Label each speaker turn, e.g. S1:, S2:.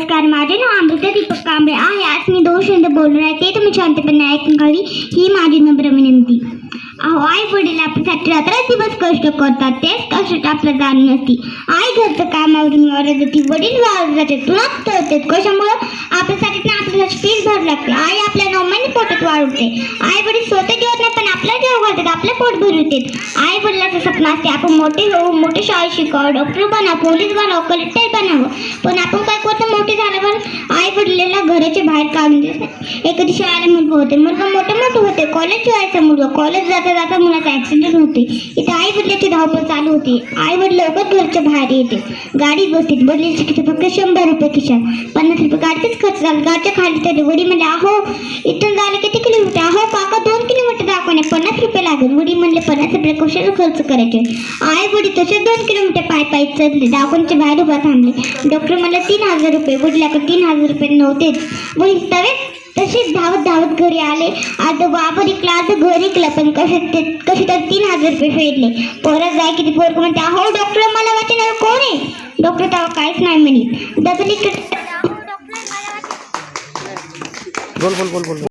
S1: नमस्कार, माझे नाव अमृता दीपक कांबळे आहे. आज मी 2 शब्द बोलणार आहे, ते तुम्ही शांतपणे ऐकून घ्यावी ही माझी नम्र विनंती. आई वडील आपल्यासाठी रात्रंदिवस कष्ट करतात, तेच कष्ट आपल्याला जाण नसती. आई घरचं कामावरून वावरत जाते, वडील वावरत जाते, तुलाच तळते. कशामुळं आपल्यासाठी ना आपल्यासाठी फीस भर लागते. आई आपल्या 9 महिने पोटात वाढवते. आई वडील स्वतः जेवत नाही पण आपल्या जेव घालतात, आपलं पोट भरवते. आई वडिलाचं स्वप्न असते आपण मोठे होऊ, मोठे शाळेत शिकावं, डॉक्टर बनावं, पोलीस बनावं, कलेक्टर बनावं. पण आपण काय करतो, मोठे झाल्यावर आई वडिलांना घराच्या बाहेर काढून देतात. एखादी शाळेला मुलगा होते, मुलगा मोठं होते, कॉलेज जायचं मुलगा, कॉलेज जाता मुलाचा ॲक्सिडेंट होते. इथे आई वडिलांची धावपळ चालू होती. आई वडील लवकर घरच्या बाहेर येते, गाडीत बसते. वडिलांचे किती फक्त 100 रुपये खिशात, 50 रुपये गाडीतच खर्च झाला. गाडीच्या खाली तर वडील म्हणले, अहो इथून जायला किती किलोमीटर? अहो काका 2 किलोमीटर दाखवणे, 50 रुपये लागेल. वडील म्हणले 50 रुपये कशाला खर्च करायचे? आई वडील तसे 2 किलोमीटर पायी चढले, दाखवणच्या बाहेर उभा थांबले. डॉक्टर म्हणले 3000 रुपये. वडिलाकडे 3000 रुपये नव्हतेच. वडील तसेच धावत घरी आले. आता वापर इकला, आता घर इकलं, पण कसे तर 3000 रुपये फेडले. परत जाय किती पोरग म्हणते, अहो डॉक्टर मला वाचणार कोण आहे? डॉक्टर तेव्हा काहीच नाही म्हणे. डबल
S2: बोल